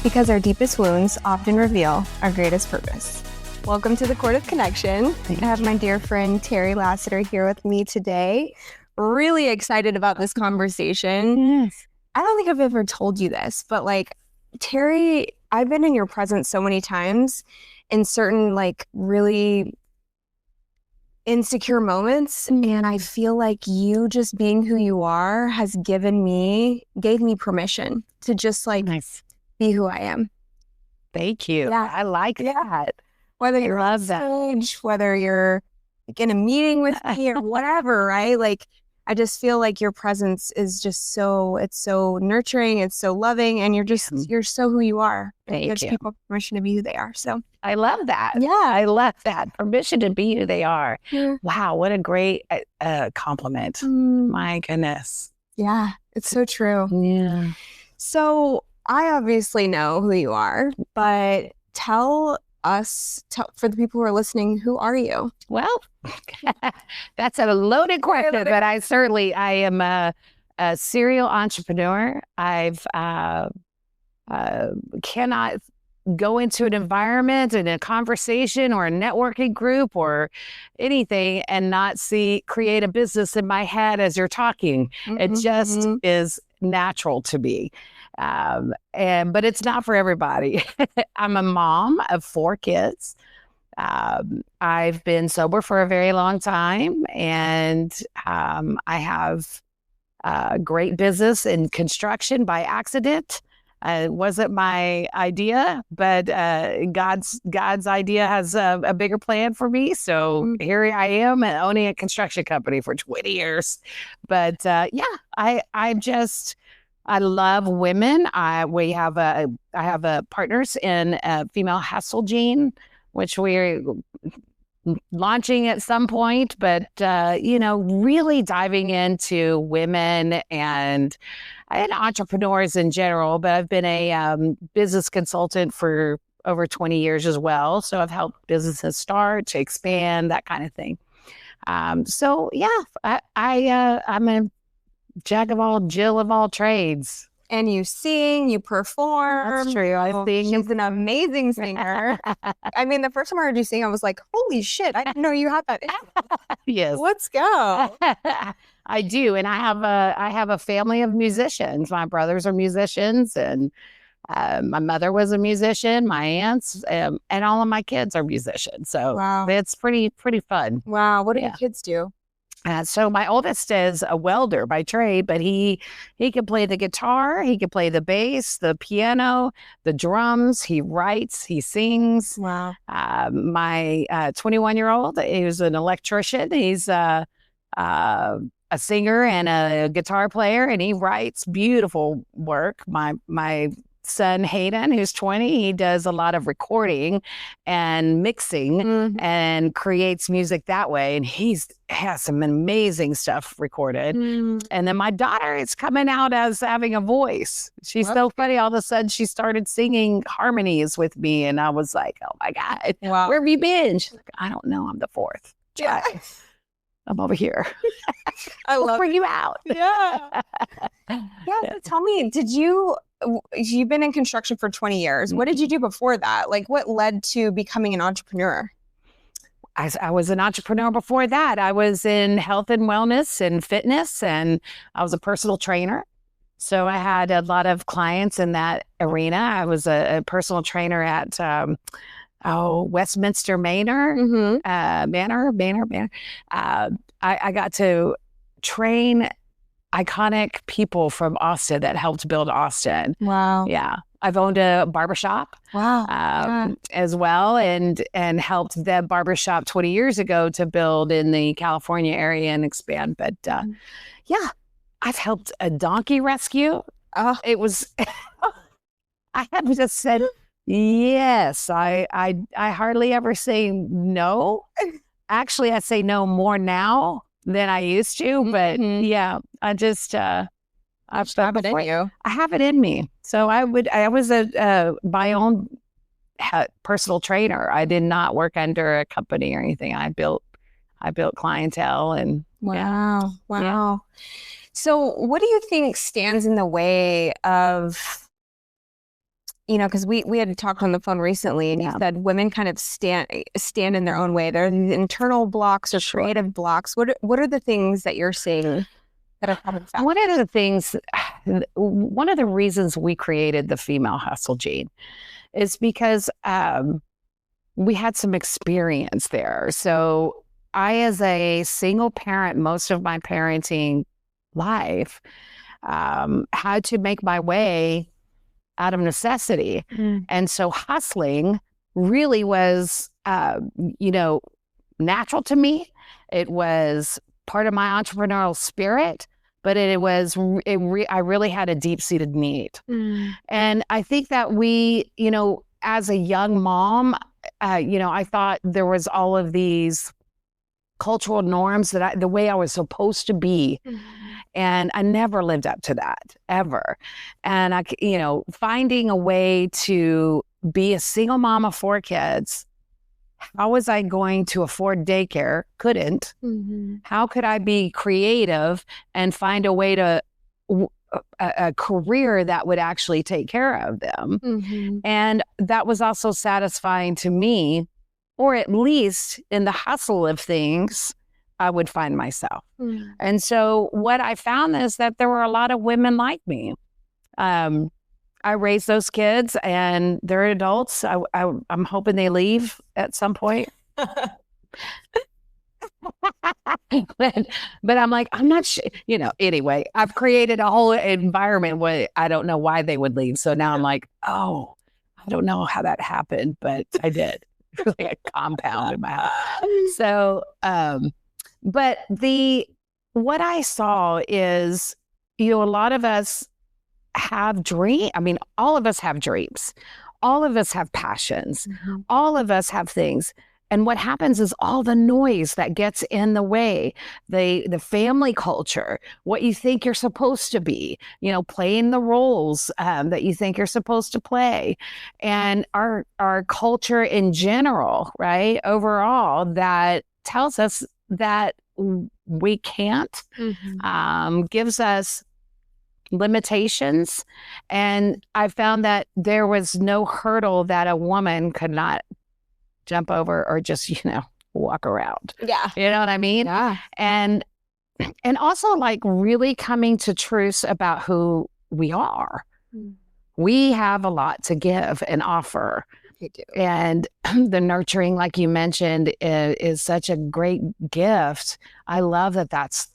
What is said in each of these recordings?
because our deepest wounds often reveal our greatest purpose. Welcome to the Court of Connection. I have my dear friend Terri Lassiter here with me today. Really excited about this conversation. Yes. I don't think I've ever told you this, but Terri, I've been in your presence so many times in certain really insecure moments, and I feel like you just being who you are has gave me permission to just Nice. be who I am. Thank you. Yeah. I like that. Whether you're on stage, whether you're in a meeting with me or whatever, right? I just feel like your presence is just it's so nurturing, it's so loving, and you're so who you are. Thank it gives you. people permission to be who they are. So I love that. Yeah. I love that. Permission to be who they are. Yeah. Wow, what a great compliment. My goodness. Yeah, it's so true. Yeah. So I obviously know who you are, but tell for the people who are listening, who are you? Well, that's a loaded question, but I am a serial entrepreneur. I've cannot go into an environment and a conversation or a networking group or anything and not create a business in my head as you're talking. It just is natural to me. But it's not for everybody. I'm a mom of 4 kids. I've been sober for a very long time, and I have a great business in construction by accident. It wasn't my idea, but God's idea has a bigger plan for me. So here I am owning a construction company for 20 years. But I love women. I have partners in female hustle gene, which we're launching at some point, but really diving into women and entrepreneurs in general. But I've been a business consultant for over 20 years as well. So I've helped businesses start, to expand, that kind of thing. I'm a jack of all, Jill of all trades. And you sing, you perform. That's true. I sing. She's an amazing singer. I mean, the first time I heard you sing, I was like, holy shit, I didn't know you had that. Yes. Let's go. I do. And I have a family of musicians. My brothers are musicians, and my mother was a musician, my aunts, and all of my kids are musicians. So wow. It's pretty fun. Wow. What do your kids do? So my oldest is a welder by trade, but he can play the guitar, he can play the bass, the piano, the drums. He writes, he sings. Wow. My 21-year-old is an electrician. He's a singer and a guitar player, and he writes beautiful work. My son Hayden, who's 20, he does a lot of recording and mixing and creates music that way, and has some amazing stuff recorded. And then my daughter is coming out as having a voice. She's so funny. All of a sudden she started singing harmonies with me, and I was like, oh my God, wow. Where have you been? She's like, I don't know, I'm the 4th. Yeah. I'm over here. I'll bring you out. Yeah. Yeah. Tell me, you've been in construction for 20 years. What did you do before that? What led to becoming an entrepreneur? I was an entrepreneur before that. I was in health and wellness and fitness, and I was a personal trainer. So I had a lot of clients in that arena. I was a personal trainer at Westminster Manor. Manor. I got to train iconic people from Austin that helped build Austin. Wow. Yeah. I've owned a barbershop. Wow. As well, and helped that barbershop 20 years ago to build in the California area and expand. But I've helped a donkey rescue. It was, I have just said, yes, I hardly ever say no. Actually, I say no more now than I used to, but I just, I've have it in you. I have it in me. So I was my own personal trainer. I did not work under a company or anything. I built clientele and wow. Yeah. So what do you think stands in the way of because we had talked on the phone recently, and you said women kind of stand in their own way. There are these internal blocks or creative blocks. What are the things that you're seeing that are coming fast? One of the reasons we created the Female Hustle Gene is because we had some experience there. So I, as a single parent, most of my parenting life, had to make my way out of necessity. And so hustling really was, natural to me. It was part of my entrepreneurial spirit, but I really had a deep-seated need. And I think that we, as a young mom, I thought there was all of these cultural norms that the way I was supposed to be. And I never lived up to that, ever. And finding a way to be a single mom of 4 kids, how was I going to afford daycare? Couldn't. How could I be creative and find a way to a career that would actually take care of them? And that was also satisfying to me, or at least in the hustle of things, I would find myself. And so what I found is that there were a lot of women like me. I raised those kids and they're adults. I'm hoping they leave at some point. but I'm like, I'm not sure, anyway, I've created a whole environment where I don't know why they would leave. So now I'm like, oh, I don't know how that happened, but I did. Like a compound in my house. So, but what I saw is, a lot of us have dreams. I mean, all of us have dreams. All of us have passions. All of us have things. And what happens is all the noise that gets in the way, the family culture, what you think you're supposed to be, playing the roles that you think you're supposed to play, and our culture in general, right? Overall, that tells us that we can't, gives us limitations. And I found that there was no hurdle that a woman could not jump over or just, walk around. Yeah. You know what I mean? Yeah. And also like really coming to truths about who we are. We have a lot to give and offer. We do. And the nurturing, like you mentioned, is such a great gift. I love that that's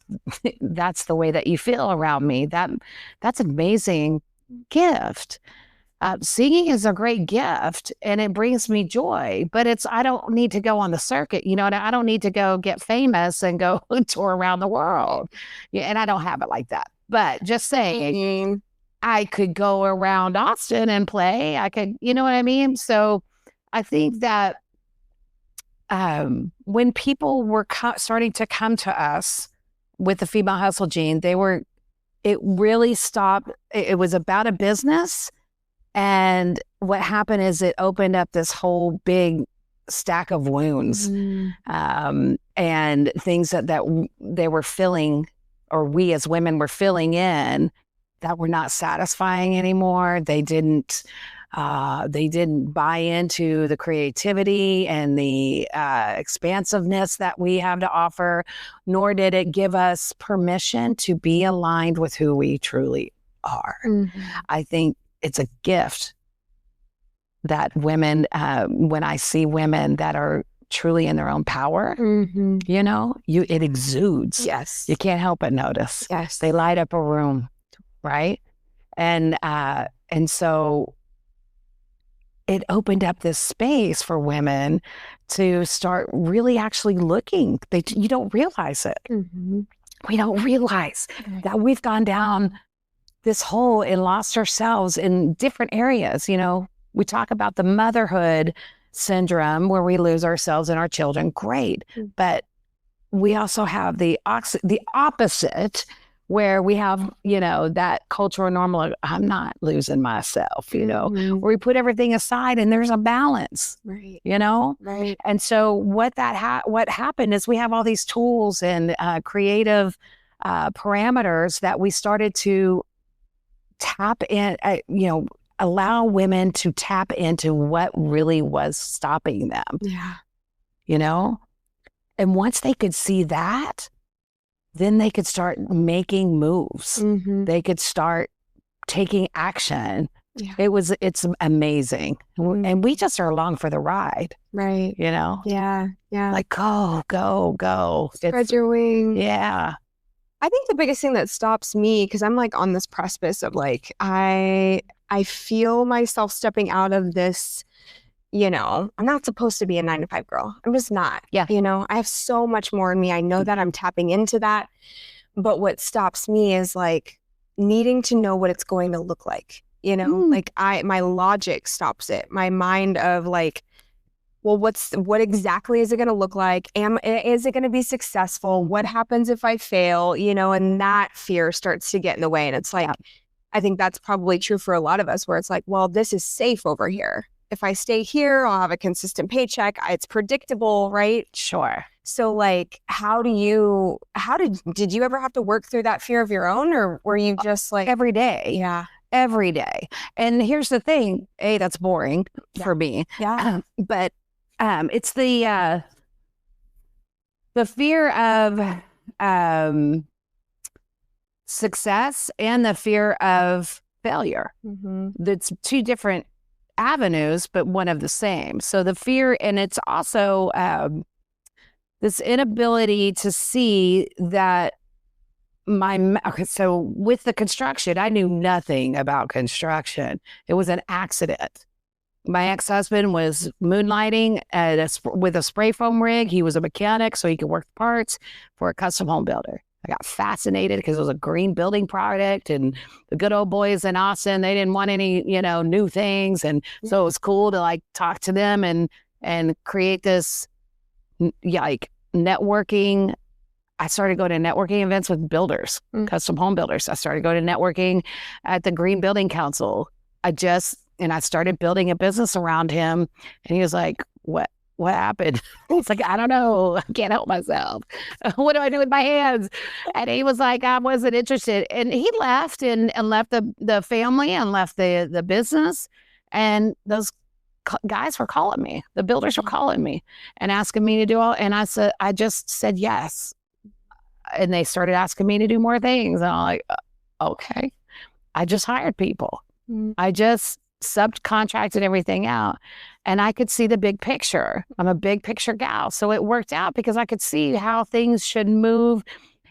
the way that you feel around me. That's an amazing gift. Singing is a great gift and it brings me joy, but I don't need to go on the circuit. I don't need to go get famous and go tour around the world. Yeah, and I don't have it like that. But just saying, I could go around Austin and play. I could, you know what I mean? So I think that when people were starting to come to us with the Female Hustle Gene, it really stopped. It was about a business. And what happened is it opened up this whole big stack of wounds and things that they were filling, or we as women were filling in, that were not satisfying anymore. They didn't buy into the creativity and the expansiveness that we have to offer, nor did it give us permission to be aligned with who we truly are. I think it's a gift that women, when I see women that are truly in their own power, it exudes. Yes. You can't help but notice. Yes. They light up a room, right? And so it opened up this space for women to start really actually looking. You don't realize it. We don't realize that we've gone down this hole and lost ourselves in different areas. We talk about the motherhood syndrome where we lose ourselves in our children. Great. But we also have the opposite, where we have, that cultural normal, I'm not losing myself, where we put everything aside and there's a balance, right? Right. And so what happened is we have all these tools and creative parameters that we started to tap in, allow women to tap into what really was stopping them. Yeah. You know? And once they could see that, then they could start making moves. Mm-hmm. They could start taking action. Yeah. It's amazing. Mm-hmm. And we just are along for the ride. Right. You know? Yeah. Yeah. Like, go. Spread your wings. Yeah. I think the biggest thing that stops me, because I'm like on this precipice of like, I feel myself stepping out of this, you know, I'm not supposed to be a 9-to-5 girl. I'm just not. Yeah. You know, I have so much more in me. I know that I'm tapping into that. But what stops me is like needing to know what it's going to look like. You know, like my logic stops it. My mind of like, well, what exactly is it going to look like? Is it going to be successful? What happens if I fail? You know, and that fear starts to get in the way. And it's like, I think that's probably true for a lot of us, where it's like, well, this is safe over here. If I stay here, I'll have a consistent paycheck. It's predictable, right? Sure. So like, did you ever have to work through that fear of your own, or were you just like every day? Yeah. Every day. And here's the thing, that's boring for me. Yeah. But it's the fear of success and the fear of failure. Mm-hmm. That's two different avenues, but one of the same. So the fear, and it's also this inability to see that so with the construction, I knew nothing about construction. It was an accident. My ex-husband was moonlighting with a spray foam rig. He was a mechanic, so he could work the parts for a custom home builder. I got fascinated because it was a green building product, and the good old boys in Austin, they didn't want any, new things. And so it was cool to like talk to them and create this like networking. I started going to networking events with builders, custom home builders. I started going to networking at the Green Building Council. I started building a business around him, and he was like, what happened? It's like, I don't know. I can't help myself. What do I do with my hands? And he was like, I wasn't interested. And he left and left the family and left the business. And those guys were calling me. The builders were calling me and asking me to do all. And I just said yes. And they started asking me to do more things. And I'm like, okay. I just hired people. I just subcontracted everything out, and I could see the big picture. I'm a big picture gal. So it worked out because I could see how things should move.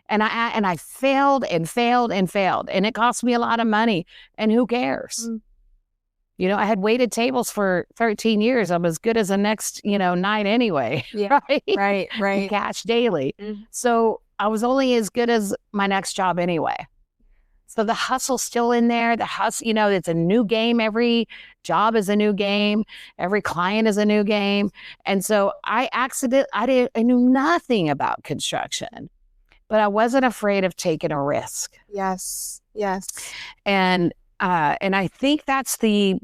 And I failed and failed and failed. And it cost me a lot of money. And who cares? I had waited tables for 13 years. I'm as good as the next, night anyway. Yeah. Right. Cash daily. So I was only as good as my next job anyway. So the hustle's still in there. The hustle, it's a new game. Every job is a new game. Every client is a new game. And so I knew nothing about construction, but I wasn't afraid of taking a risk. Yes. And I think that's a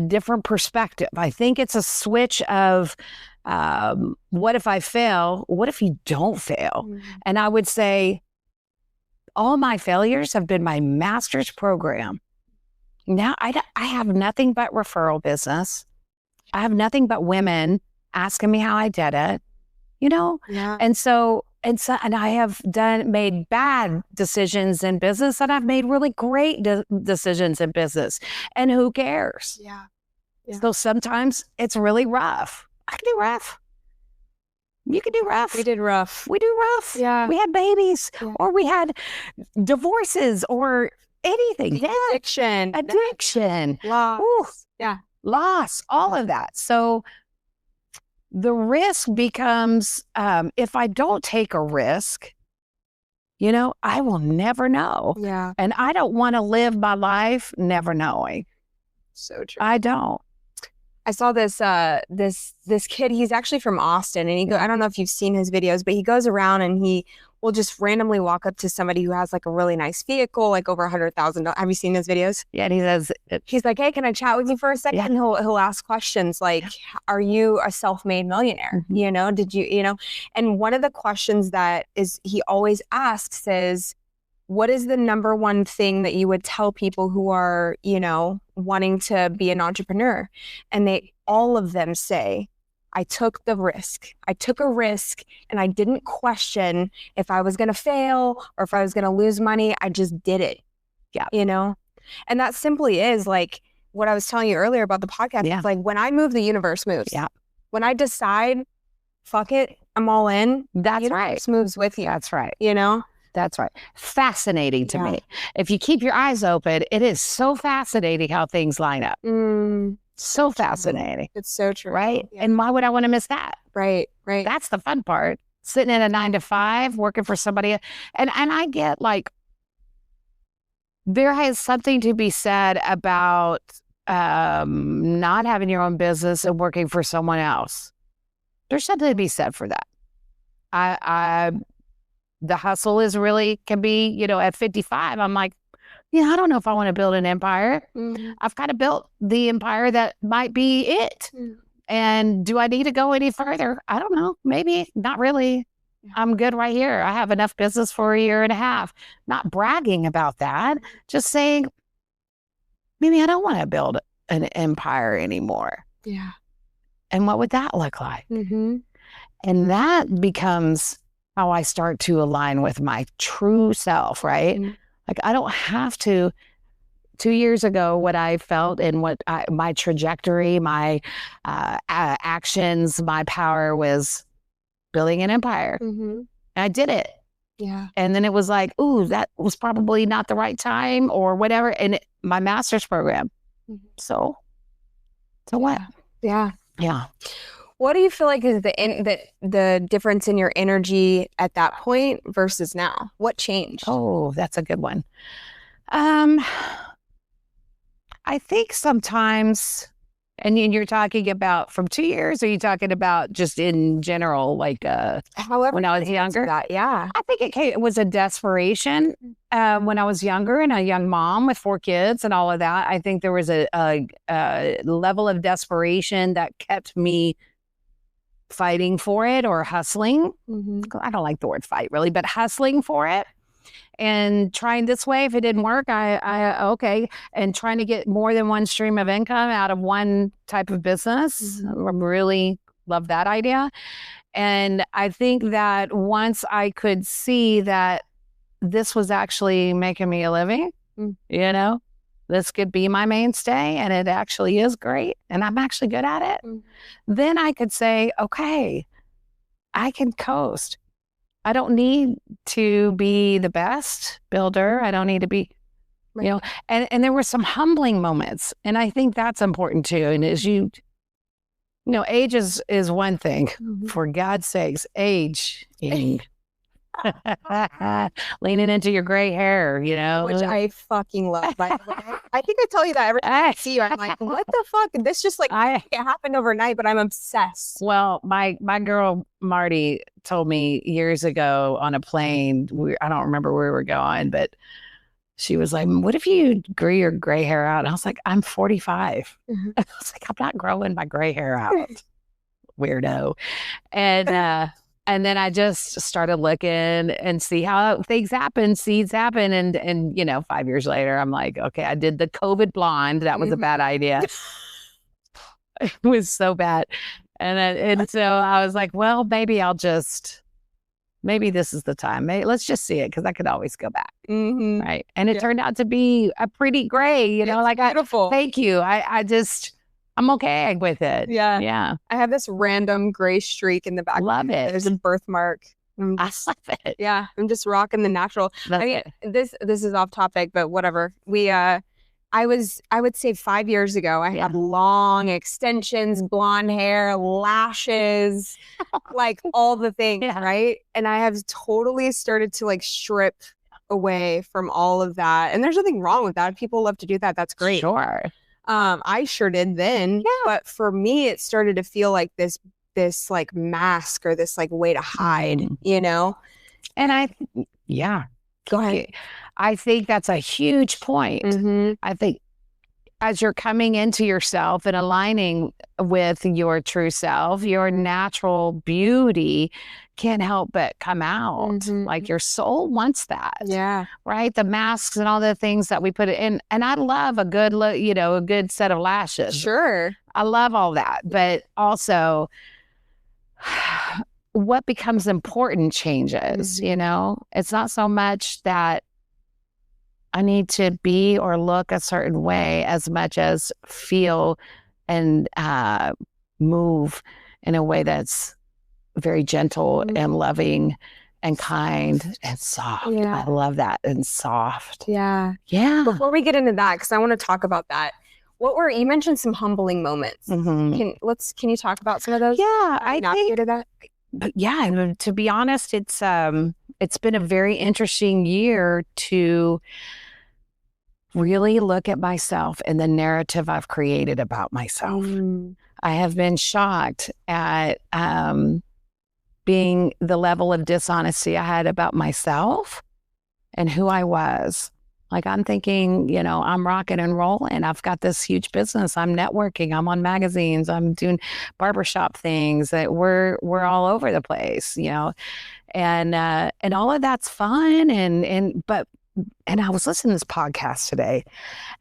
different perspective. I think it's a switch of, what if I fail? What if you don't fail? And I would say, all my failures have been my master's program. Now I have nothing but referral business. I have nothing but women asking me how I did it, Yeah. And I have made bad decisions in business, and I've made really great decisions in business. And who cares? Yeah. So sometimes it's really rough. I can do rough. You can do rough. We did rough. We do rough. Yeah. We had babies, or we had divorces, or anything. Addiction. Loss. Ooh. Yeah. Loss. All of that. So the risk becomes, if I don't take a risk, I will never know. Yeah. And I don't want to live my life never knowing. So true. I don't. I saw this kid. He's actually from Austin, and I don't know if you've seen his videos, but he goes around and he will just randomly walk up to somebody who has like a really nice vehicle, like over $100,000. Have you seen his videos? Yeah, and he says, he's like, "Hey, can I chat with you for a second?" Yeah. And he'll ask questions like, "Are you a self-made millionaire? Did you?" And one of the questions that he always asks is, what is the number one thing that you would tell people who are, you know, wanting to be an entrepreneur? And all of them say, I took the risk. I took a risk and I didn't question if I was going to fail or if I was going to lose money. I just did it. Yeah. You know? And that simply is like what I was telling you earlier about the podcast. Yeah. It's like when I move, the universe moves. Yeah. When I decide, fuck it, I'm all in. That's the universe moves with you. That's right. You know? That's right. Fascinating to me. If you keep your eyes open, it is so fascinating how things line up. So fascinating. It's so true. Right? Yeah. And why would I want to miss that? Right. That's the fun part. Sitting in a 9-to-5, working for somebody. And I get like, there is something to be said about not having your own business and working for someone else. There's something to be said for that. The hustle is really can be, you know, at 55, I'm like, yeah, I don't know if I want to build an empire. I've kind of built the empire that might be it. And do I need to go any further? I don't know. Maybe not really. I'm good right here. I have enough business for a year and a half. Not bragging about that. Just saying, maybe I don't want to build an empire anymore. Yeah. And what would that look like? And that becomes how I start to align with my true self, right? Like I don't have to. 2 years ago, what I felt and my trajectory, my actions, my power was building an empire. And I did it. Yeah. And then it was like, ooh, that was probably not the right time or whatever. And my master's program. So what? Yeah. Yeah. What do you feel like is the difference in your energy at that point versus now? What changed? Oh, that's a good one. I think sometimes, and you're talking about from 2 years, or are you talking about just in general, like however when I was younger? Yeah. I think it was a desperation when I was younger and a young mom with 4 kids and all of that. I think there was a level of desperation that kept me fighting for it or hustling. I don't like the word fight really, but hustling for it. And trying this way, if it didn't work, okay. And trying to get more than one stream of income out of one type of business. I really love that idea. And I think that once I could see that this was actually making me a living, you know, this could be my mainstay and it actually is great and I'm actually good at it, then I could say, okay, I can coast. I don't need to be the best builder. I don't need to be, you know, and there were some humbling moments. And I think that's important too. And as you know, age is one thing. For God's sakes, age. Leaning into your gray hair, you know. Which I fucking love, by the way. I think I tell you that every time I see you. I'm like, what the fuck? This just like, it happened overnight, but I'm obsessed. Well, my girl Marty told me years ago on a plane, I don't remember where we were going, but she was like, what if you grew your gray hair out? And I was like, I'm 45. I was like, I'm not growing my gray hair out. Weirdo. And then I just started looking and see how things happen, seeds happen. And you know, 5 years later, I'm like, okay, I did the COVID blonde. That was a bad idea. It was so bad. And so I was like, well, maybe this is the time. Let's just see it because I could always go back. Right. And it turned out to be a pretty gray, you know, like beautiful. Thank you. I'm okay with it. Yeah. Yeah. I have this random gray streak in the back. Love it. There's a birthmark. I love it. Yeah. I'm just rocking the natural. I mean, this is off topic, but whatever. I would say 5 years ago, I had long extensions, blonde hair, lashes, like all the things, right? And I have totally started to like strip away from all of that. And there's nothing wrong with that. If people love to do that, that's great. Sure. I sure did then. But for me, it started to feel like this like mask or this like way to hide, you know? And go ahead. I think that's a huge point. I think as you're coming into yourself and aligning with your true self, your natural beauty can't help but come out. Mm-hmm. Like your soul wants that. Yeah. Right? The masks and all the things that we put in. And I love a good look, a good set of lashes. Sure. I love all that. But also what becomes important changes, It's not so much that I need to be or look a certain way as much as feel and move in a way that's very gentle and loving and kind and soft. Yeah. I love that. And soft. Yeah. Yeah. Before we get into that, because I want to talk about that, you mentioned some humbling moments. Mm-hmm. Can you talk about some of those? Yeah, I navigated that. But yeah, to be honest, it's been a very interesting year to really look at myself and the narrative I've created about myself. I have been shocked at being the level of dishonesty I had about myself and who I was. Like I'm thinking, I'm rocking and rolling. I've got this huge business. I'm networking. I'm on magazines. I'm doing barbershop things. That we're all over the place, and all of that's fun. And I was listening to this podcast today,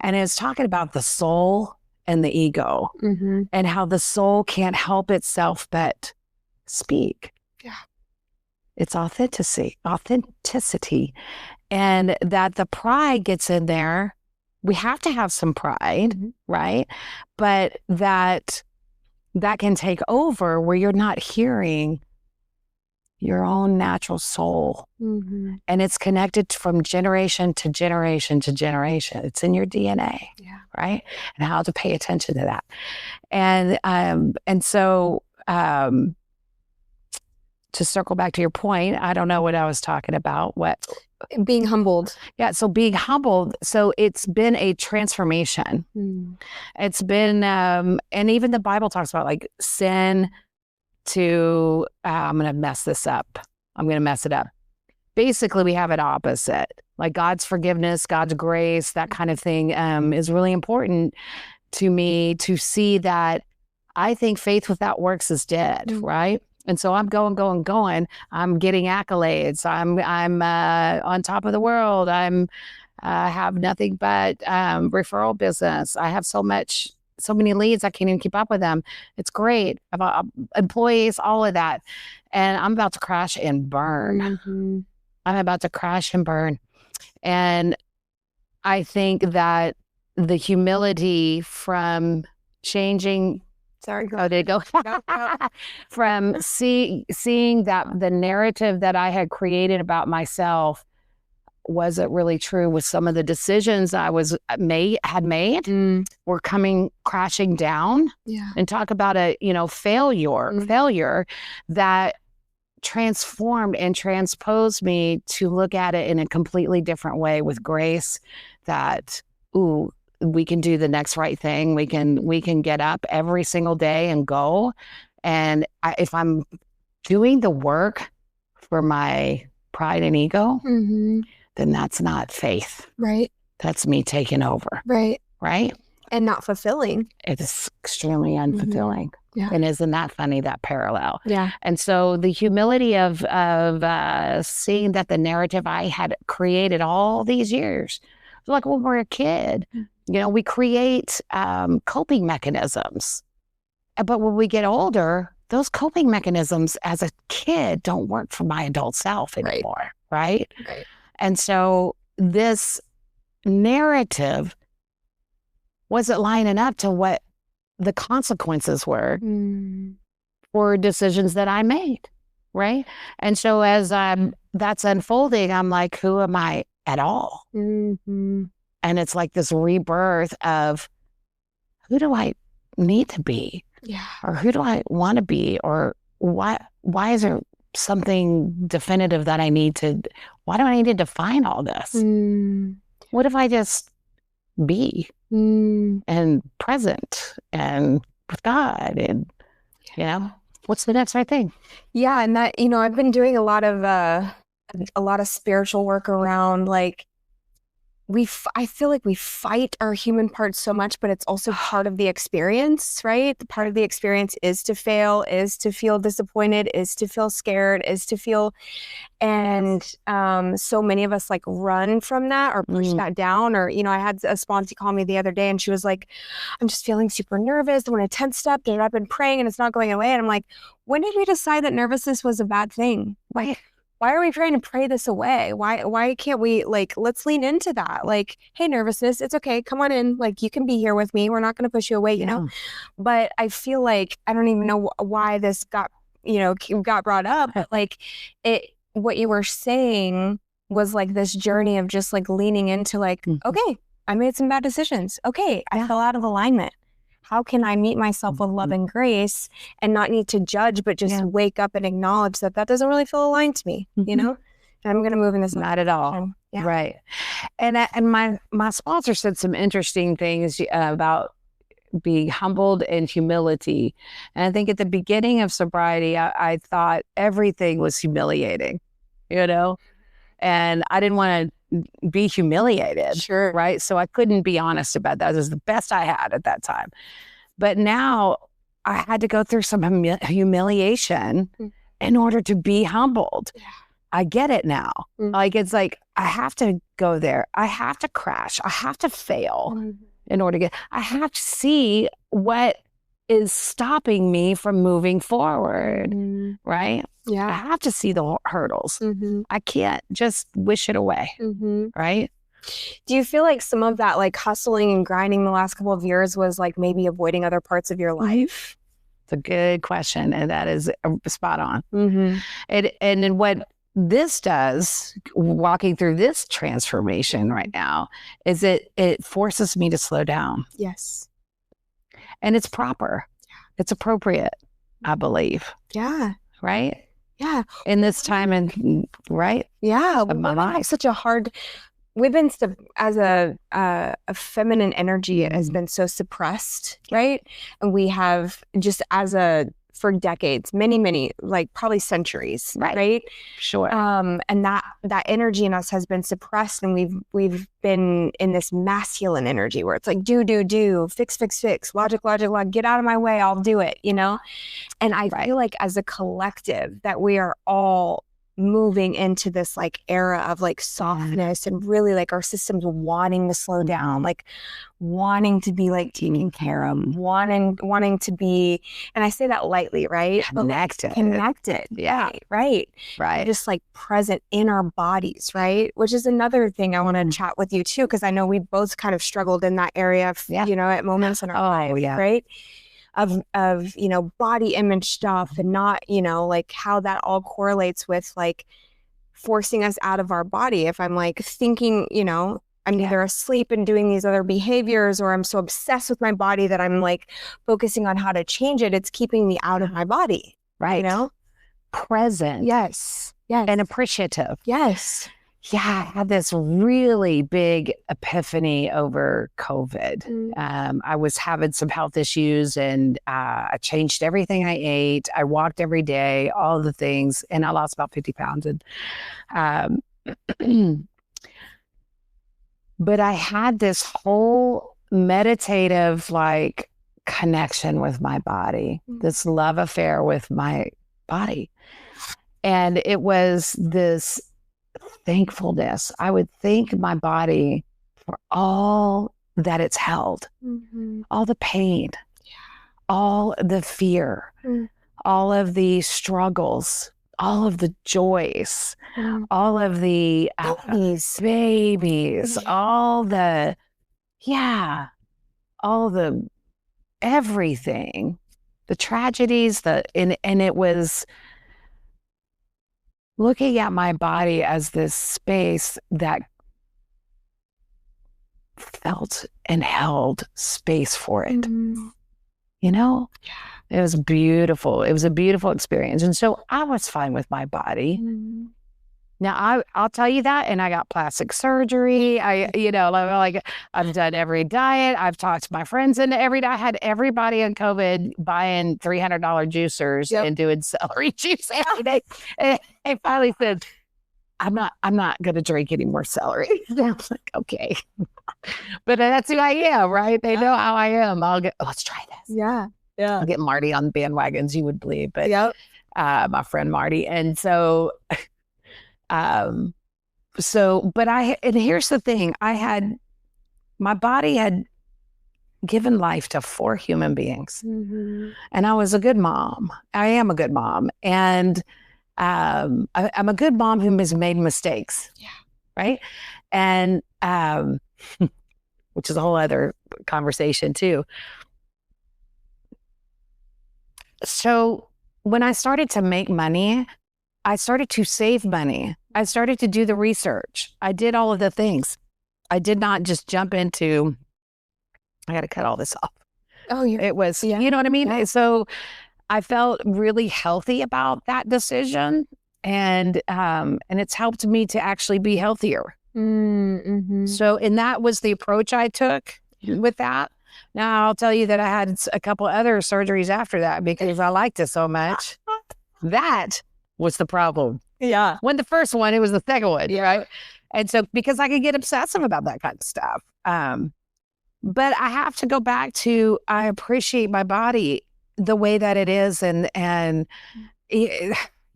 and it's talking about the soul and the ego, and how the soul can't help itself but speak. Yeah, it's authenticity. And that the pride gets in there. We have to have some pride, right? But that can take over where you're not hearing your own natural soul. And it's connected from generation to generation to generation. It's in your DNA, right? And how to pay attention to that. And so to circle back to your point, I don't know what I was talking about. What? Being humbled. Yeah. So being humbled. So it's been a transformation. It's been, and even the Bible talks about like sin to, I'm going to mess this up. I'm going to mess it up. Basically, we have it opposite. Like God's forgiveness, God's grace, that kind of thing is really important to me to see that I think faith without works is dead, right? And so I'm going. I'm getting accolades. I'm on top of the world. I have nothing but referral business. I have so many leads. I can't even keep up with them. It's great. About employees, all of that. And I'm about to crash and burn. I'm about to crash and burn. And I think that the humility from changing. Sorry, go. Oh, did it go? No. From seeing that the narrative that I had created about myself wasn't really true, with some of the decisions I had made were coming crashing down. Yeah. And talk about a failure that transformed and transposed me to look at it in a completely different way with grace. That we can do the next right thing. We can get up every single day and go. And if I'm doing the work for my pride and ego, then that's not faith. Right. That's me taking over. Right. Right. And not fulfilling. It's extremely unfulfilling. Yeah. And isn't that funny, that parallel? Yeah. And so the humility of seeing that the narrative I had created all these years, like when we're a kid, we create coping mechanisms. But when we get older, those coping mechanisms as a kid don't work for my adult self anymore, right? Right. And so this narrative wasn't lining up to what the consequences were for decisions that I made, right? And so as that's unfolding, I'm like, who am I at all? And it's like this rebirth of, who do I need to be? Yeah. Or who do I want to be? Or why is there something definitive that why do I need to define all this? What if I just be and present and with God and, what's the next right thing? Yeah. And that, I've been doing a lot of spiritual work around like I feel like we fight our human parts so much, but it's also part of the experience, right? The part of the experience is to fail, is to feel disappointed, is to feel scared, is to feel, and so many of us like run from that or push that down. Or, I had a sponsee call me the other day and she was like, I'm just feeling super nervous. When a 10th step, and I've been praying and it's not going away. And I'm like, when did we decide that nervousness was a bad thing? Why are we trying to pray this away? Why can't we, like, let's lean into that? Like, hey, nervousness, it's okay. Come on in. Like, you can be here with me. We're not going to push you away, you know? But I feel like, I don't even know why this got brought up, but like what you were saying was like this journey of just like leaning into like, okay, I made some bad decisions. Okay, I fell out of alignment. How can I meet myself with love and grace and not need to judge, but just wake up and acknowledge that doesn't really feel aligned to me, you know? And I'm going to move in this. Not at all. Yeah. Right. And my sponsor said some interesting things about being humbled and humility. And I think at the beginning of sobriety, I thought everything was humiliating, and I didn't want to be humiliated. Sure. Right. So I couldn't be honest about that. It was the best I had at that time. But now I had to go through some humiliation in order to be humbled. Yeah. I get it now. Like, it's like, I have to go there. I have to crash. I have to fail in order to I have to see what is stopping me from moving forward. Right? Yeah. I have to see the hurdles. I can't just wish it away. Right? Do you feel like some of that like hustling and grinding the last couple of years was like maybe avoiding other parts of your life? It's a good question. And that is spot on. And then what this does, walking through this transformation right now, is it forces me to slow down. Yes. And it's proper. It's appropriate, I believe. Yeah. Right? Yeah. In this time and right? Yeah. Of my life. Such a hard, we've been, as a feminine energy, it has been so suppressed, right? And we have just for decades, many, like probably centuries, right? Sure. And that energy in us has been suppressed, and we've been in this masculine energy where it's like do, fix, logic, get out of my way, I'll do it, And I feel like as a collective that we are all moving into this like era of like softness and really like our systems wanting to slow down, like wanting to be like taken care of, wanting to be, and I say that lightly, right? Connected. Yeah. Right. Just like present in our bodies, right? Which is another thing I want to chat with you too, because I know we both kind of struggled in that area of, at moments in our life, right? Of body image stuff and not, like how that all correlates with like forcing us out of our body. If I'm like thinking, I'm either asleep and doing these other behaviors, or I'm so obsessed with my body that I'm like focusing on how to change it. It's keeping me out of my body. Right. Present. Yes. And appreciative. Yes. Yeah, I had this really big epiphany over COVID. I was having some health issues, and I changed everything I ate. I walked every day, all the things, and I lost about 50 pounds. And but I had this whole meditative like connection with my body, this love affair with my body. And it was this thankfulness. I would thank my body for all that it's held, all the pain, all the fear, all of the struggles, all of the joys, all of the babies, all the everything, the tragedies, and it was looking at my body as this space that felt and held space for it. It was beautiful. It was a beautiful experience. And so I was fine with my body. Now I'll tell you that. And I got plastic surgery. I've done every diet. I've talked to my friends into every diet. I had everybody on COVID buying $300 juicers and doing celery juice every day. And I finally said, I'm not going to drink any more celery. I'm like, okay. But that's who I am, right? They know how I am. Let's try this. Yeah. Yeah. I'll get Marty on the bandwagons, you would believe. But my friend Marty. And so, and here's the thing. My body had given life to 4 human beings. Mm-hmm. And I was a good mom. I am a good mom. And I'm a good mom who has made mistakes. Yeah. Right. And which is a whole other conversation too. So when I started to make money, I started to save money. I started to do the research. I did all of the things. I did not just jump into, I got to cut all this off. Oh, it was, you know what I mean? Yeah. So I felt really healthy about that decision. And it's helped me to actually be healthier. Mm-hmm. So, and that was the approach I took with that. Now I'll tell you that I had a couple other surgeries after that because I liked it so much. That was the problem. Yeah. When the first one, it was the second one. Yeah. Right. And so, because I could get obsessive about that kind of stuff. But I have to go back to, I appreciate my body the way that it is. And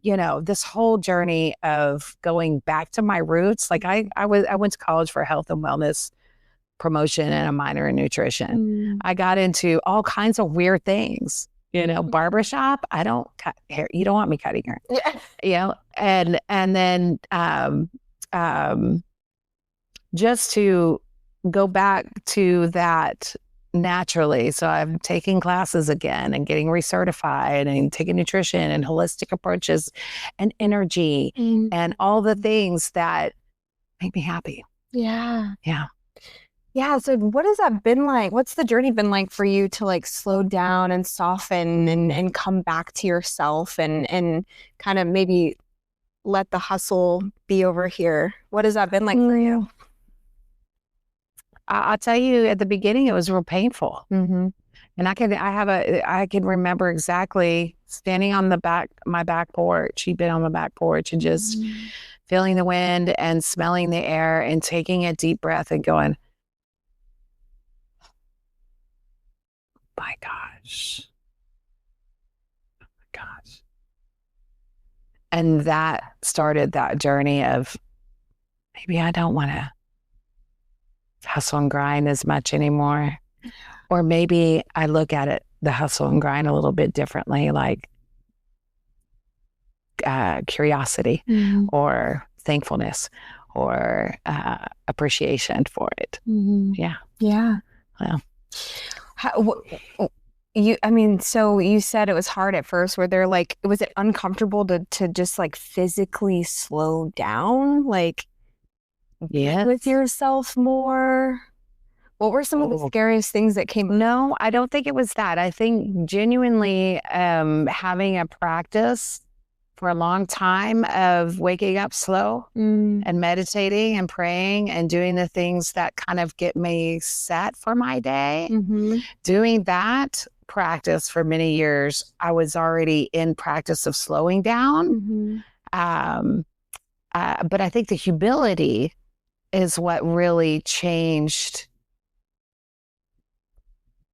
you know, this whole journey of going back to my roots. Like I went to college for health and wellness promotion and a minor in nutrition. I got into all kinds of weird things, you know, barbershop. I don't cut hair. You don't want me cutting hair, you know, and then just to go back to that naturally. So I'm taking classes again and getting recertified and taking nutrition and holistic approaches and energy and all the things that make me happy. Yeah. Yeah. Yeah. So what has that been like? What's the journey been like for you to like slow down and soften and come back to yourself and kind of maybe let the hustle be over here? What has that been like for you? I'll tell you, at the beginning, it was real painful. Mm-hmm. And I can remember exactly standing on my back porch. She'd been on my back porch and just feeling the wind and smelling the air and taking a deep breath and going, my gosh. Oh my gosh. And that started that journey of maybe I don't want to hustle and grind as much anymore. Or maybe I look at it, the hustle and grind, a little bit differently, like curiosity or thankfulness or appreciation for it. Mm-hmm. Yeah. Yeah. Well, so you said it was hard at first. Were there like, was it uncomfortable to just like physically slow down? Like, with yourself more? What were some of the scariest things that came? No, I don't think it was that. I think genuinely having a practice for a long time of waking up slow and meditating and praying and doing the things that kind of get me set for my day. Mm-hmm. Doing that practice for many years, I was already in practice of slowing down. Mm-hmm. But I think the humility is what really changed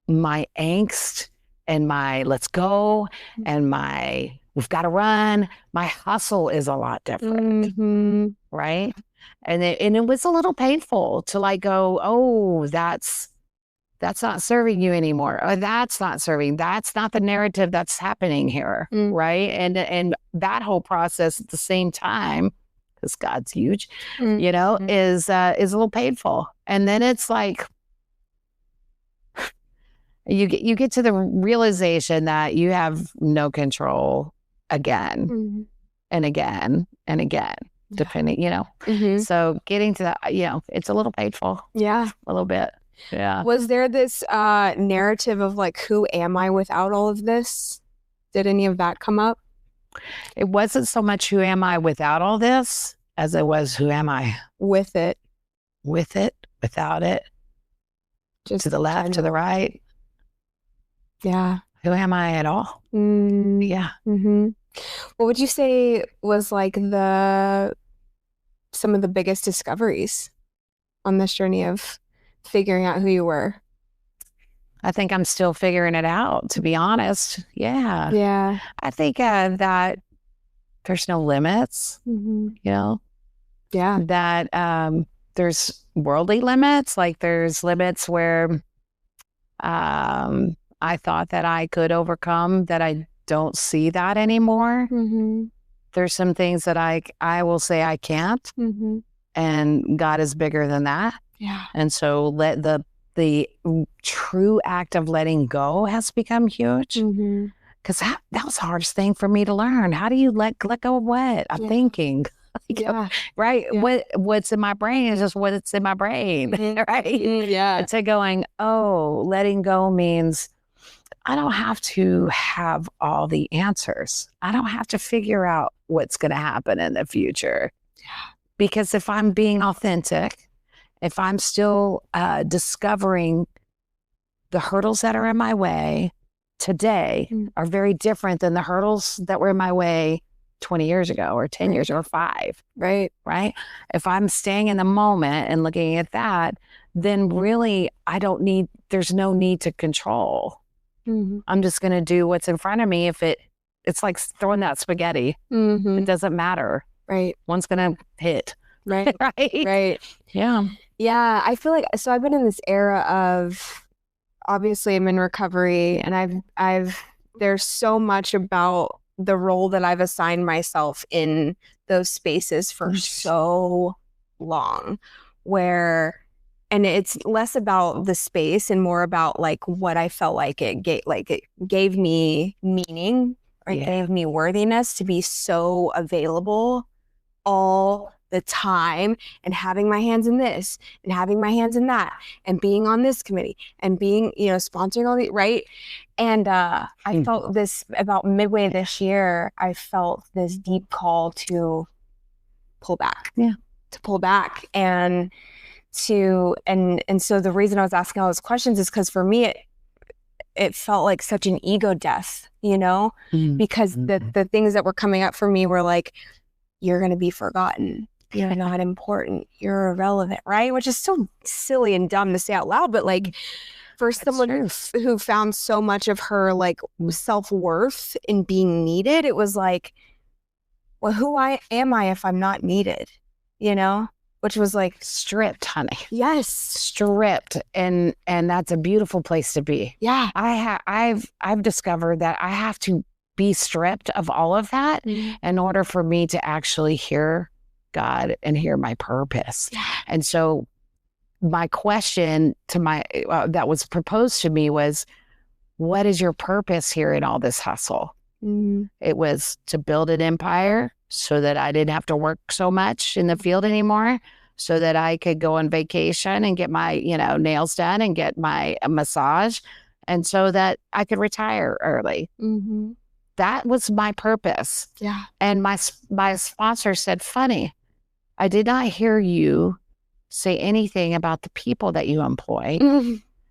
my angst and my let's go and my we've got to run. My hustle is a lot different, right? And it was a little painful to like go, oh, that's not serving you anymore. Or that's not serving. That's not the narrative that's happening here, right? And that whole process at the same time, because God's huge, you know, is a little painful. And then it's like you get to the realization that you have no control again and again and again, depending, you know. So getting to that, you know, it's a little painful. Yeah, a little bit. Yeah. Was there this narrative of like, who am I without all of this? Did any of that come up? It wasn't so much who am I without all this as it was who am I with it, without it, just to the left, to the right. Yeah. Who am I at all? Yeah. What would you say was like the some of the biggest discoveries on this journey of figuring out who you were? I think I'm still figuring it out, to be honest. Yeah. Yeah. I think that there's no limits, you know, Yeah. that there's worldly limits. Like there's limits where I thought that I could overcome, that I don't see that anymore. There's some things that I will say I can't, and God is bigger than that. Yeah. And so the true act of letting go has become huge, because that was the hardest thing for me to learn. How do you let go of what I'm thinking? Right. Yeah. What's in my brain is just what's in my brain. Right. Yeah. And so going, letting go means I don't have to have all the answers. I don't have to figure out what's going to happen in the future. Because if I'm being authentic, if I'm still discovering the hurdles that are in my way today are very different than the hurdles that were in my way 20 years ago or 10 years or 5. Right. If I'm staying in the moment and looking at that, then really there's no need to control. I'm just going to do what's in front of me. If it's like throwing that spaghetti, it doesn't matter. Right. One's going to hit. Right. Right. Yeah. Yeah. I feel like, so I've been in this era of, obviously I'm in recovery, and there's so much about the role that I've assigned myself in those spaces for so long, and it's less about the space and more about like what I felt like it gave me meaning, or it gave me worthiness to be so available all the time, and having my hands in this and having my hands in that, and being on this committee and being, sponsoring all the right. And I felt this about midway this year, I felt this deep call to pull back. Yeah. To pull back and so the reason I was asking all those questions is because for me it felt like such an ego death, because the things that were coming up for me were like, you're going to be forgotten. You're not important. You're irrelevant, right? Which is so silly and dumb to say out loud, but like for someone who found so much of her like self-worth in being needed, it was like, well, who am I if I'm not needed? Which was like stripped, honey. Yes, stripped, and that's a beautiful place to be. Yeah, I've discovered that I have to be stripped of all of that in order for me to actually hear God and hear my purpose. Yeah. And so my question to that was proposed to me was, what is your purpose here in all this hustle? It was to build an empire so that I didn't have to work so much in the field anymore, so that I could go on vacation and get my, nails done and get my massage, and so that I could retire early. That was my purpose. Yeah. And my sponsor said, funny, I did not hear you say anything about the people that you employ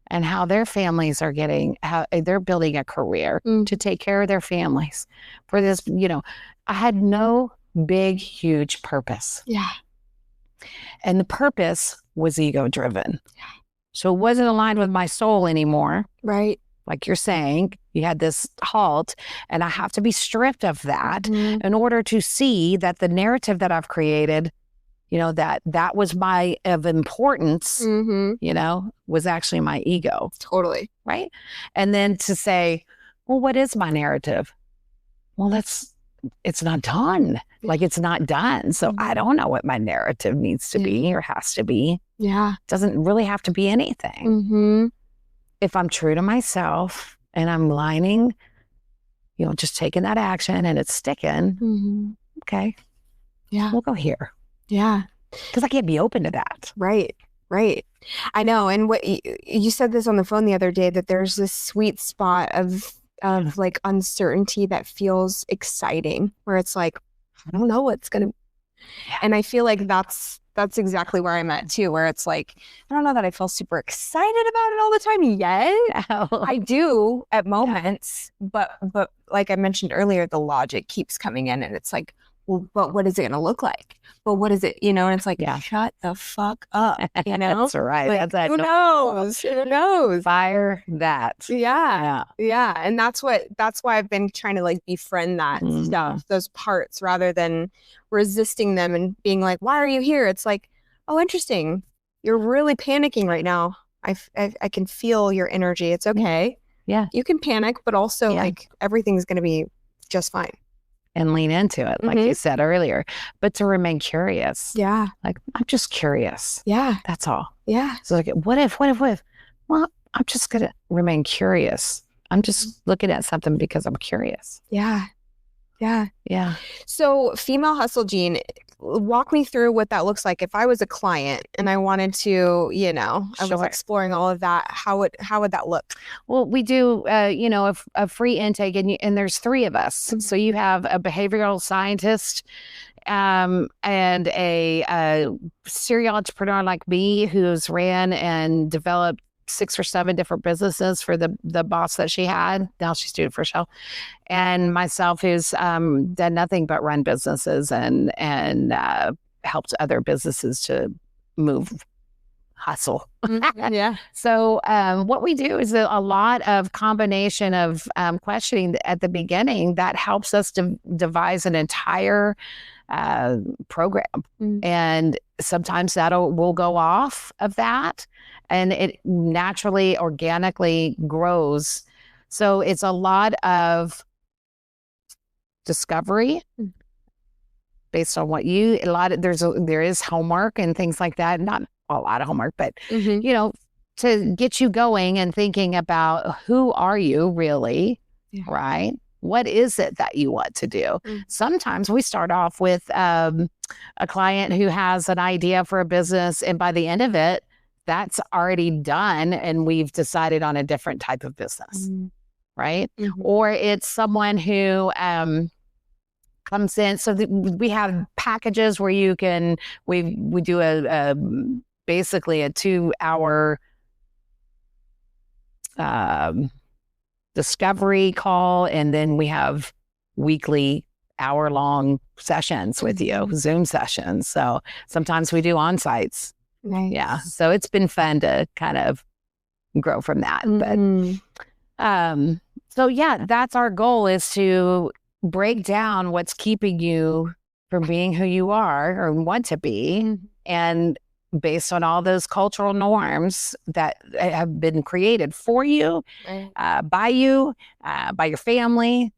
and how their families are how they're building a career to take care of their families. For this, I had no big, huge purpose. Yeah. And the purpose was ego driven. Yeah. So it wasn't aligned with my soul anymore. Right. Like you're saying, you had this halt, and I have to be stripped of that in order to see that the narrative that I've created, that was of importance, was actually my ego. Totally. Right. And then to say, well, what is my narrative? Well, it's not done. Like it's not done. So I don't know what my narrative needs to be or has to be. Yeah. It doesn't really have to be anything. If I'm true to myself and I'm lining, just taking that action and it's sticking, okay. Yeah. We'll go here. Yeah. Because I can't be open to that. Right. Right. I know. And what you said this on the phone the other day, that there's this sweet spot of like uncertainty that feels exciting, where it's like, I don't know what's going to, and I feel like that's exactly where I'm at too, where it's like, I don't know that I feel super excited about it all the time yet. I do at moments, but like I mentioned earlier, the logic keeps coming in and it's like, well, but what is it going to look like? But what is it, and it's like, shut the fuck up, That's right. Like, who knows? Who knows? Fire that. Yeah. And that's why I've been trying to like befriend that stuff, those parts, rather than resisting them and being like, why are you here? It's like, oh, interesting. You're really panicking right now. I can feel your energy. It's okay. Yeah. You can panic, but also like everything's going to be just fine. And lean into it, like you said earlier, but to remain curious. Yeah. Like, I'm just curious. Yeah. That's all. Yeah. So like, what if? Well, I'm just going to remain curious. I'm just looking at something because I'm curious. Yeah. Yeah. Yeah. So Female Hustle Gene, walk me through what that looks like. If I was a client and I wanted to, I was exploring all of that, how would that look? Well, we do, a free intake, and there's 3 of us. So you have a behavioral scientist, and a serial entrepreneur like me who's ran and developed 6 or 7 different businesses for the boss that she had. Now she's doing it for Shell. And myself, who's done nothing but run businesses and helped other businesses to hustle. Yeah. So what we do is a lot of combination of questioning at the beginning that helps us to devise an entire program. And sometimes we'll go off of that, and it naturally, organically grows. So it's a lot of discovery based on what there is homework and things like that. Not a lot of homework, but to get you going and thinking about who are you really, right? What is it that you want to do? Sometimes we start off with a client who has an idea for a business, and by the end of it, that's already done, and we've decided on a different type of business, right? Or it's someone who comes in. So we have packages where we do basically a 2-hour discovery call, and then we have weekly hour-long sessions with you, Zoom sessions. So sometimes we do on-sites. Nice. Yeah. So it's been fun to kind of grow from that. But so yeah, that's our goal, is to break down what's keeping you from being who you are or want to be, and based on all those cultural norms that have been created for you, by you, by your family,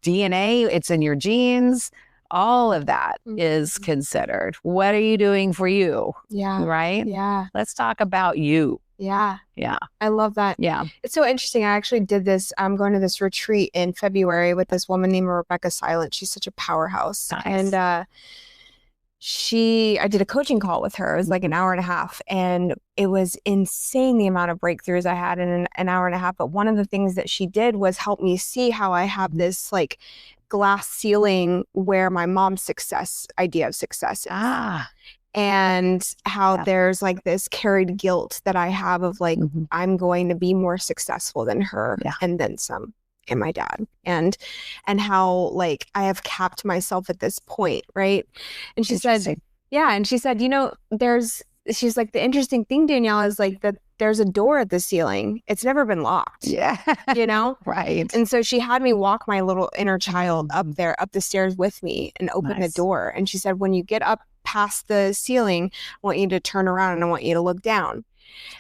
DNA, it's in your genes. All of that is considered. What are you doing for you? Yeah. Right? Yeah. Let's talk about you. Yeah. Yeah. I love that. Yeah. It's so interesting. I actually did this. I'm going to this retreat in February with this woman named Rebecca Silent. She's such a powerhouse. Nice. And I did a coaching call with her. It was like an hour and a half, and it was insane the amount of breakthroughs I had in an hour and a half. But one of the things that she did was help me see how I have this like glass ceiling where my mom's idea of success is. And how there's like this carried guilt that I have of like, I'm going to be more successful than her and then some, and my dad, and how like I have capped myself at this point, right? And she said, she's like, the interesting thing, Danielle, is like that there's a door at the ceiling. It's never been locked. Yeah. Right. And so she had me walk my little inner child up the stairs with me and open the door. And she said, when you get up past the ceiling, I want you to turn around and I want you to look down.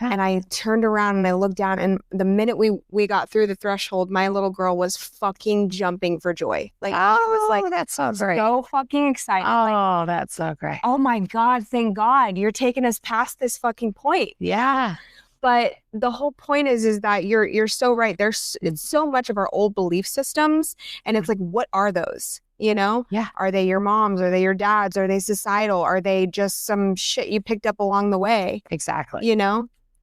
And I turned around and I looked down, and the minute we got through the threshold, my little girl was fucking jumping for joy. Like, I was like, that's so great. So fucking excited. Oh, that's so great. Oh my God, thank God you're taking us past this fucking point. Yeah. But the whole point is that you're so right. It's so much of our old belief systems, and it's like, what are those? Yeah. Are they your moms? Are they your dads? Are they societal? Are they just some shit you picked up along the way? Exactly.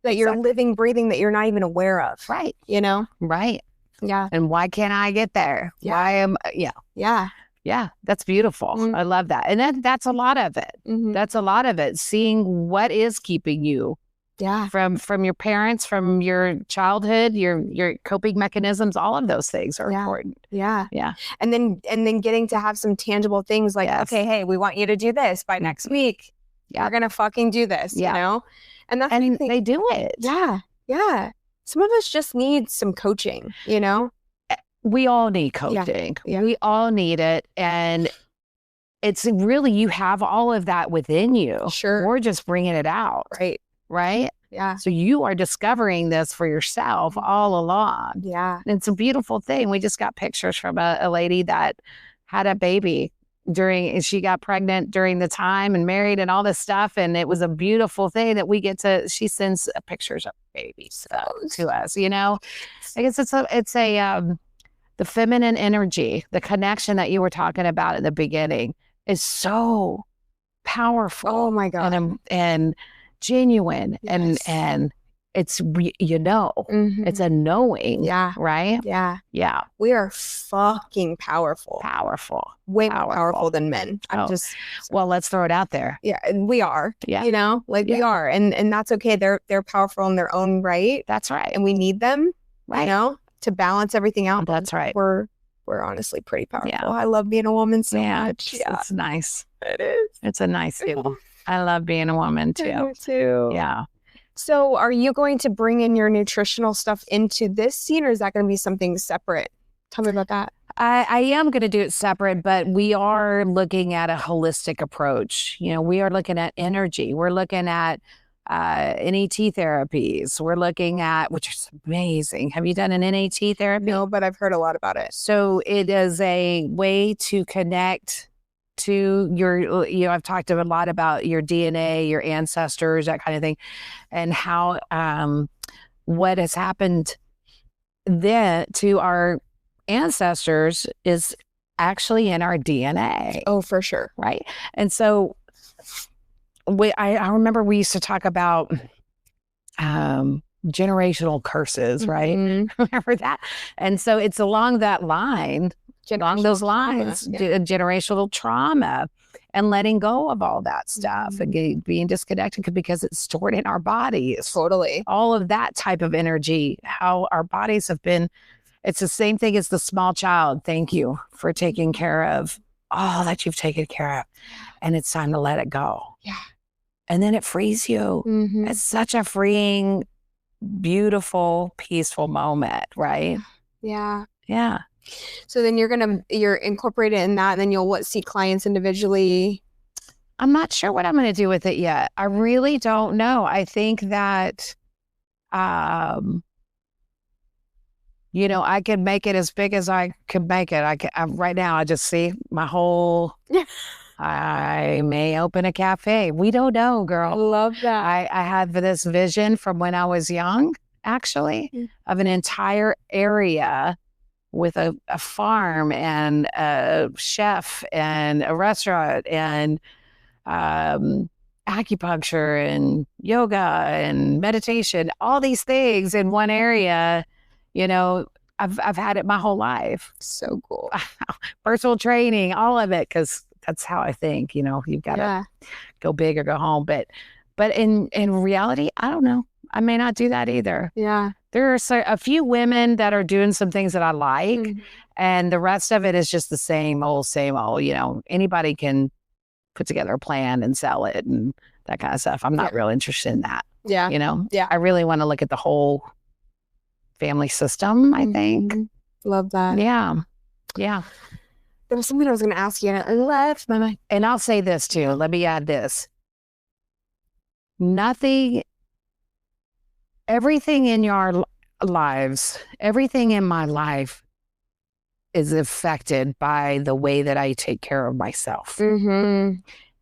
That you're living, breathing, that you're not even aware of. Right. Right. Yeah. And why can't I get there? Yeah. Yeah. That's beautiful. I love that. And that's a lot of it. That's a lot of it. Seeing what is keeping you Yeah. From your parents, from your childhood, your coping mechanisms, all of those things are important. Yeah. Yeah. And then getting to have some tangible things like, okay, hey, we want you to do this by next week. You're going to fucking do this, you know? And that's they do it. Yeah. Yeah. Some of us just need some coaching, you know? We all need coaching. Yeah. We all need it. And it's really, you have all of that within you. Sure. We're just bringing it out. Right? Yeah. So you are discovering this for yourself all along. Yeah. And it's a beautiful thing. We just got pictures from a lady that had a baby she got pregnant during the time and married and all this stuff. And it was a beautiful thing that we get to, she sends pictures of babies to us, you know? I guess it's the feminine energy, the connection that you were talking about at the beginning is so powerful. Oh my God. And genuine. And it's, it's a knowing. Yeah. Right? Yeah. Yeah. We are fucking powerful. Way more powerful than men. Well, let's throw it out there. Yeah. And we are, you know, we are. And that's okay. They're powerful in their own right. That's right. And we need them, you know, to balance everything out. That's right. We're honestly pretty powerful. Yeah. I love being a woman so much. Yeah. It's nice. It is. It's a nice deal. I love being a woman too. Me too. Yeah. So are you going to bring in your nutritional stuff into this scene, or is that going to be something separate? Tell me about that. I am going to do it separate, but we are looking at a holistic approach. You know, we are looking at energy. We're looking at NET therapies. We're looking at, which is amazing. Have you done an NET therapy? No, but I've heard a lot about it. So it is a way to connect to your, I've talked a lot about your DNA, your ancestors, that kind of thing, and how, what has happened then to our ancestors is actually in our DNA. Oh, for sure. Right. And so I remember we used to talk about generational curses, right? Remember that? And so it's along that line, generational trauma, and letting go of all that stuff and being disconnected because it's stored in our bodies. Totally. All of that type of energy, how our bodies have been, it's the same thing as the small child. Thank you for taking care of all that you've taken care of. And it's time to let it go. Yeah. And then it frees you. It's such a freeing, beautiful, peaceful moment, right? Yeah. Yeah. So then you're incorporated in that, and then you'll see clients individually. I'm not sure what I'm going to do with it yet. I really don't know. I think that, I could make it as big as I could make it. Right now, I just see my whole, I may open a cafe. We don't know, girl. I love that. I had this vision from when I was young, actually, of an entire area with a farm and a chef and a restaurant and acupuncture and yoga and meditation, all these things in one area. I've had it my whole life. So cool. Personal training, all of it, because that's how I think. You've got to go big or go home. But in reality, I don't know. I may not do that either. Yeah. There are a few women that are doing some things that I like, and the rest of it is just the same old. Anybody can put together a plan and sell it and that kind of stuff. I'm not real interested in that. Yeah. I really want to look at the whole family system, I think. Love that. Yeah. Yeah. There was something I was going to ask you, and I left my mind. And I'll say this too. Let me add this. Everything in your lives, everything in my life is affected by the way that I take care of myself.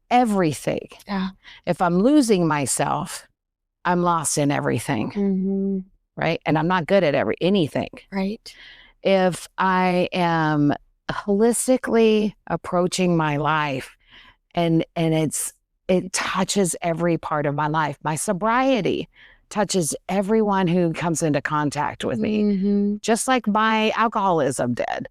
Everything. Yeah. If I'm losing myself, I'm lost in everything. Right? And I'm not good at anything. Right. If I am holistically approaching my life and it touches every part of my life. My sobriety touches everyone who comes into contact with me, just like my alcoholism did.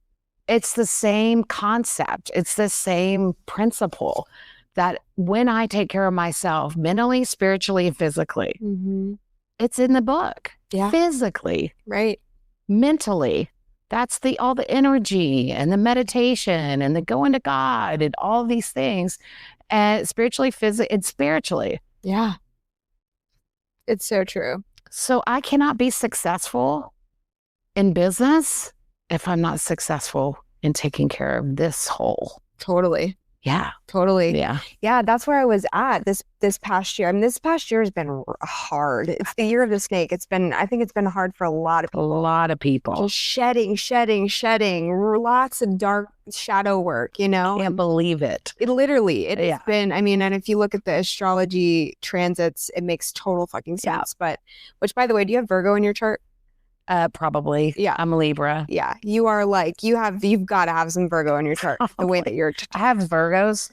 It's the same concept. It's the same principle. that when I take care of myself mentally, spiritually, and physically, it's in the book. Yeah. Physically. Right. Mentally. That's all the energy and the meditation and the going to God and all these things. And spiritually, physically, and spiritually. Yeah. It's so true. So I cannot be successful in business if I'm not successful in taking care of this whole. Totally. Yeah. Totally. Yeah. Yeah. That's where I was at this past year. I mean, this past year has been hard. It's the year of the snake. I think it's been hard for a lot of people. A lot of people. Just shedding, lots of dark shadow work, you know? Can't believe it. It literally, it's been, I mean, and if you look at the astrology transits, it makes total fucking sense. But, which by the way, do you have Virgo in your chart? Probably. Yeah. I'm a Libra. Yeah. You are like, you've got to have some Virgo in your chart. The way that you're. I have Virgos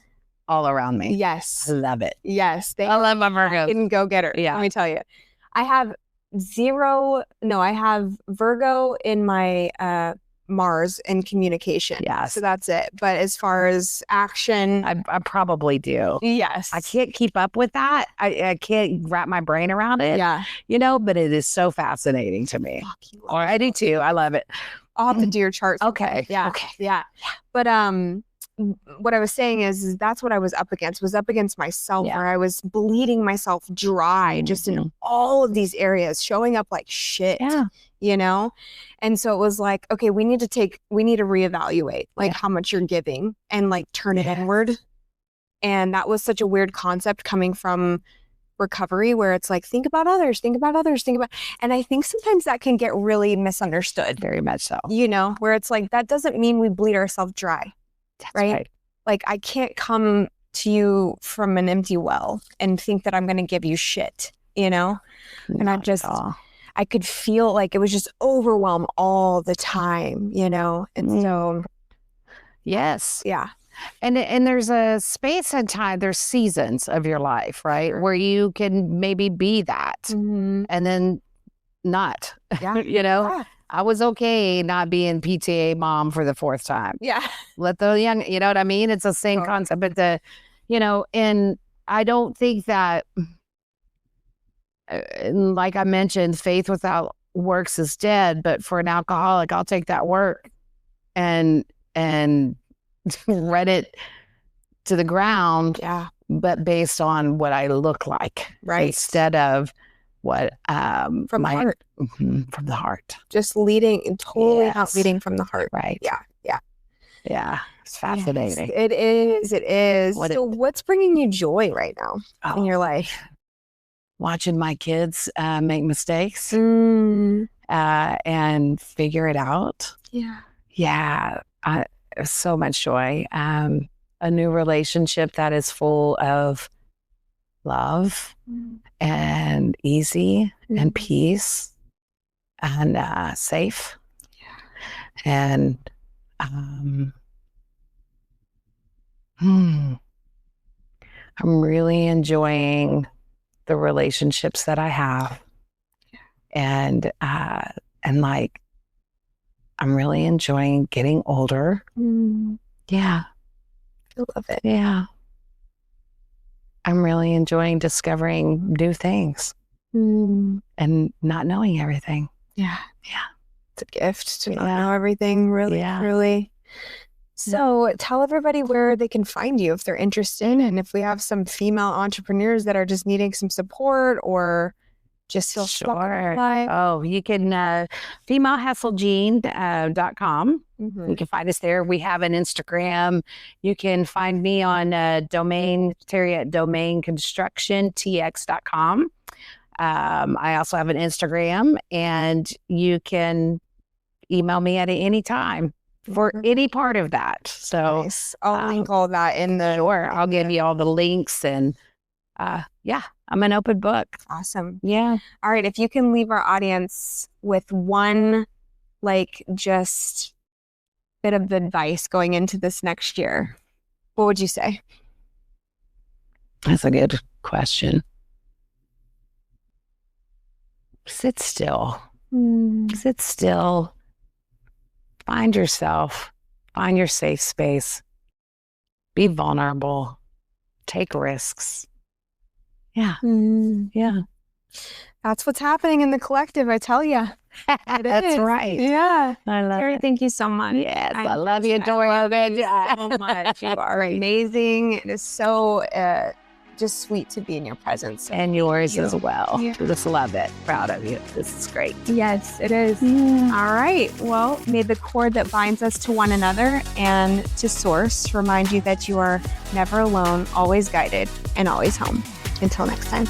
all around me. Yes. I love it. Yes. I love my Virgos. Didn't go get her. Yeah. Let me tell you. I have Virgo in my Mars in communication. Yeah. So that's it. But as far as action. I probably do. Yes. I can't keep up with that. I can't wrap my brain around it. Yeah. You know, but it is so fascinating to me. Or I do too. I love it. I'll have to do your chart. Okay. Yeah. Okay. Yeah. But what I was saying is that's what I was up against myself, where I was bleeding myself dry just in all of these areas, showing up like shit, you know? And so it was like, okay, we need to reevaluate like how much you're giving and like turn it inward. And that was such a weird concept coming from recovery, where it's like, think about others, and I think sometimes that can get really misunderstood. Very much so. You know, where it's like, that doesn't mean we bleed ourselves dry. That's right? Like, I can't come to you from an empty well and think that I'm going to give you shit, you know? And I could feel like it was just overwhelmed all the time, you know? And so. Yes. Yeah. And there's a space and time, there's seasons of your life, right? Sure. Where you can maybe be that and then not, you know? Yeah. I was okay not being PTA mom for the fourth time. Yeah. Let the young, you know what I mean? It's the same concept, but and I don't think that, like I mentioned, faith without works is dead, but for an alcoholic, I'll take that work and run it to the ground. Yeah. But based on what I look like. Right. Instead of what from the heart. From the heart. Just leading, totally not leading from the heart. Right. Yeah. Yeah. Yeah. It's fascinating. Yes, it is. What's bringing you joy right now in your life? Watching my kids make mistakes and figure it out. Yeah. Yeah. So much joy. A new relationship that is full of love and easy and peace and safe. Yeah. And I'm really enjoying the relationships that I have. And like, I'm really enjoying getting older. Yeah. I love it. Yeah. I'm really enjoying discovering new things and not knowing everything. Yeah. Yeah. It's a gift to not know everything, really, truly. So tell everybody where they can find you if they're interested, and if we have some female entrepreneurs that are just needing some support or just feel stuck. Oh, you can femalehustlegene.com. You can find us there. We have an Instagram. You can find me on Terri at domainconstructiontx.com. I also have an Instagram, and you can email me at any time for any part of that. So nice. I'll link all that in the. Sure. I'll give you all the links and I'm an open book. Awesome. Yeah. All right. If you can leave our audience with one, just bit of advice going into this next year, what would you say? That's a good question. Sit still. Sit still. Find yourself. Find your safe space. Be vulnerable. take risks. Yeah. Yeah. That's what's happening in the collective, I tell you. That's right. Yeah. I love Terri, it. thank you so much. Yes, I love you, Dora. So much. You are amazing. It is so just sweet to be in your presence. And yours as well. Yeah. Just love it. Proud of you. This is great. Yes, it is. Yeah. All right. Well, may the cord that binds us to one another and to Source remind you that you are never alone, always guided, and always home. Until next time.